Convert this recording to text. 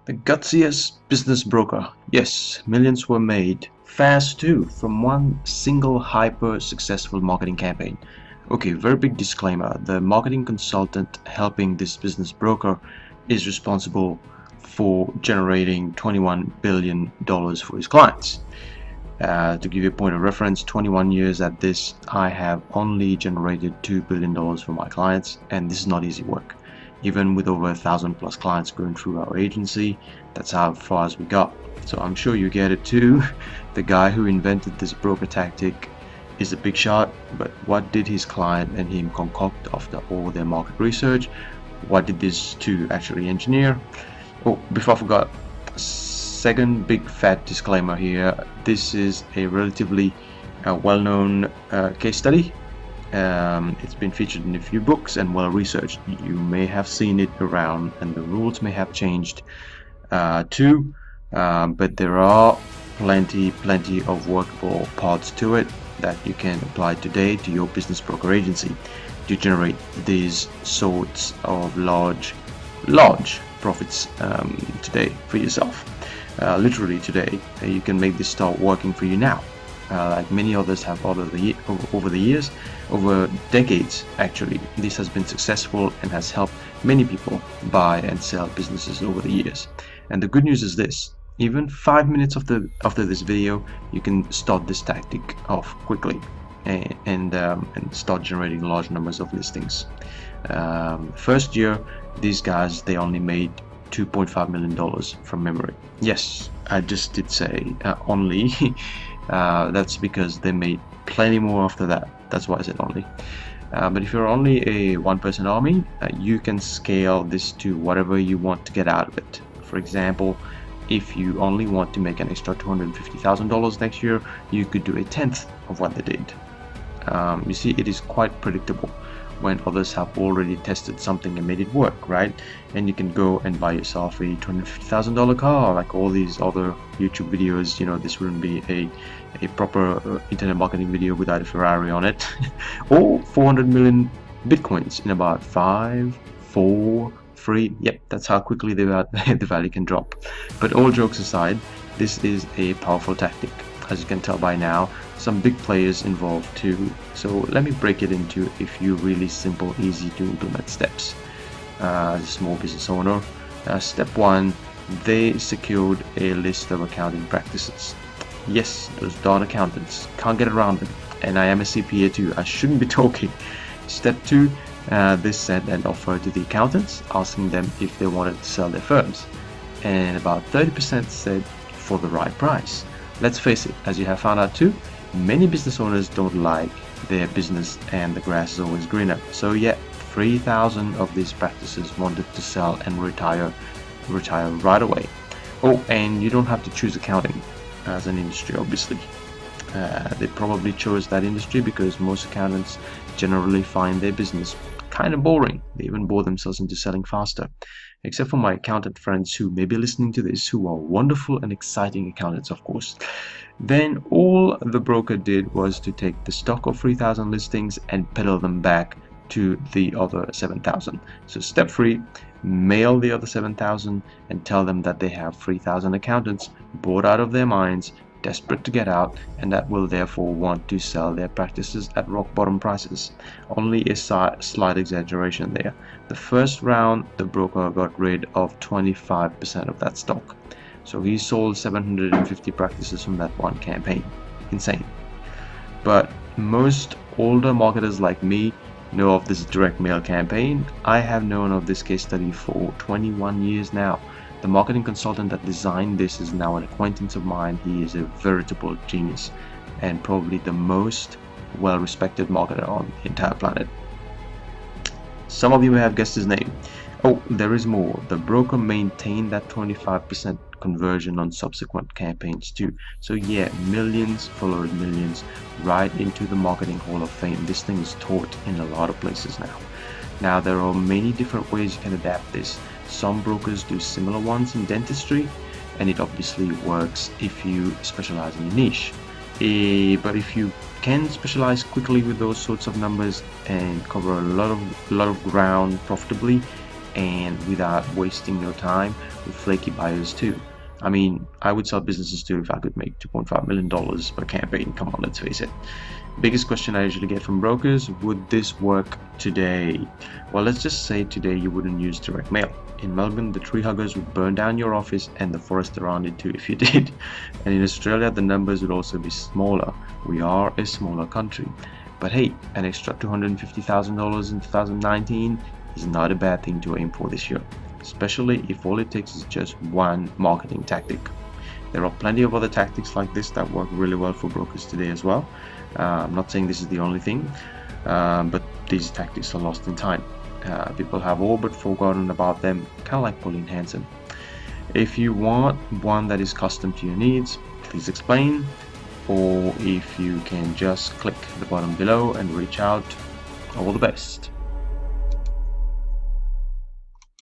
The gutsiest business broker. Yes, millions were made fast too from one single hyper successful marketing campaign. Okay, very big disclaimer. The marketing consultant helping this business broker is responsible for generating $21 billion for his clients. To give you a point of reference, 21 years at this, I have only generated $2 billion for my clients, and this is not easy work. Even with over 1,000 plus clients going through our agency, that's how far as we got. So I'm sure you get it too. The guy who invented this broker tactic is a big shot, but what did his client and him concoct after all their market research? What did these two actually engineer? Oh, before I forgot, second big fat disclaimer here. This is a relatively well-known case study. It's been featured in a few books and well researched. You may have seen it around, and the rules may have changed too, but there are plenty of workable parts to it that you can apply today to your business broker agency to generate these sorts of large profits today for yourself. Literally today, you can make this start working for you now. Like many others have over the years, over decades actually, this has been successful and has helped many people buy and sell businesses over the years. And the good news is this: even 5 minutes after this video, you can start this tactic off quickly and start generating large numbers of listings. First year, these guys, they only made $2.5 million from memory. Yes, I just did say only. That's because they made plenty more after that. That's why I said only. But if you're only a one-person army, you can scale this to whatever you want to get out of it. For example, if you only want to make an extra $250,000 next year, you could do a tenth of what they did. You see, it is quite predictable when others have already tested something and made it work, right? And you can go and buy yourself a $250,000 car, like all these other YouTube videos. You know, this wouldn't be a proper internet marketing video without a Ferrari on it. Or 400 million Bitcoins in about 5, 4, 3. Yep, that's how quickly the value can drop. But all jokes aside, this is a powerful tactic. As you can tell by now, some big players involved too. So let me break it into a few really simple, easy to implement steps. As a small business owner, step 1, they secured a list of accounting practices. Yes, those darn accountants, can't get around them. And I am a CPA too, I shouldn't be talking. Step 2, they sent an offer to the accountants, asking them if they wanted to sell their firms. And about 30% said for the right price. Let's face it, as you have found out too, many business owners don't like their business and the grass is always greener. So yeah, 3,000 of these practices wanted to sell and retire right away. Oh, and you don't have to choose accounting as an industry, obviously. They probably chose that industry because most accountants generally find their business kind of boring. They even bore themselves into selling faster. Except for my accountant friends who may be listening to this, who are wonderful and exciting accountants, of course. Then all the broker did was to take the stock of 3,000 listings and peddle them back to the other 7,000. So step 3, mail the other 7,000 and tell them that they have 3,000 accountants bored out of their minds, desperate to get out, and that will therefore want to sell their practices at rock bottom prices. Only a slight exaggeration there. The first round, the broker got rid of 25% of that stock. So he sold 750 practices from that one campaign. Insane. But most older marketers like me know of this direct mail campaign. I have known of this case study for 21 years now. The marketing consultant that designed this is now an acquaintance of mine. He is a veritable genius and probably the most well-respected marketer on the entire planet. Some of you may have guessed his name. Oh, there is more. The broker maintained that 25% conversion on subsequent campaigns too. So yeah, millions followed millions right into the Marketing Hall of Fame. This thing is taught in a lot of places now. Now there are many different ways you can adapt this. Some brokers do similar ones in dentistry, and it obviously works if you specialize in a niche. But if you can specialize quickly with those sorts of numbers and cover a lot of ground profitably, and without wasting your time with flaky buyers too. I mean, I would sell businesses too if I could make $2.5 million per campaign. Come on, let's face it. Biggest question I usually get from brokers: would this work today? Well, let's just say today you wouldn't use direct mail. In Melbourne, the tree huggers would burn down your office and the forest around it too if you did. And in Australia, the numbers would also be smaller. We are a smaller country. But hey, an extra $250,000 in 2019 is not a bad thing to aim for this year, especially if all it takes is just one marketing tactic. There are plenty of other tactics like this that work really well for brokers today as well. I'm not saying this is the only thing, but these tactics are lost in time. People have all but forgotten about them, kind of like Pauline Hanson. If you want one that is custom to your needs, please explain, or if you can just click the button below and reach out. All the best.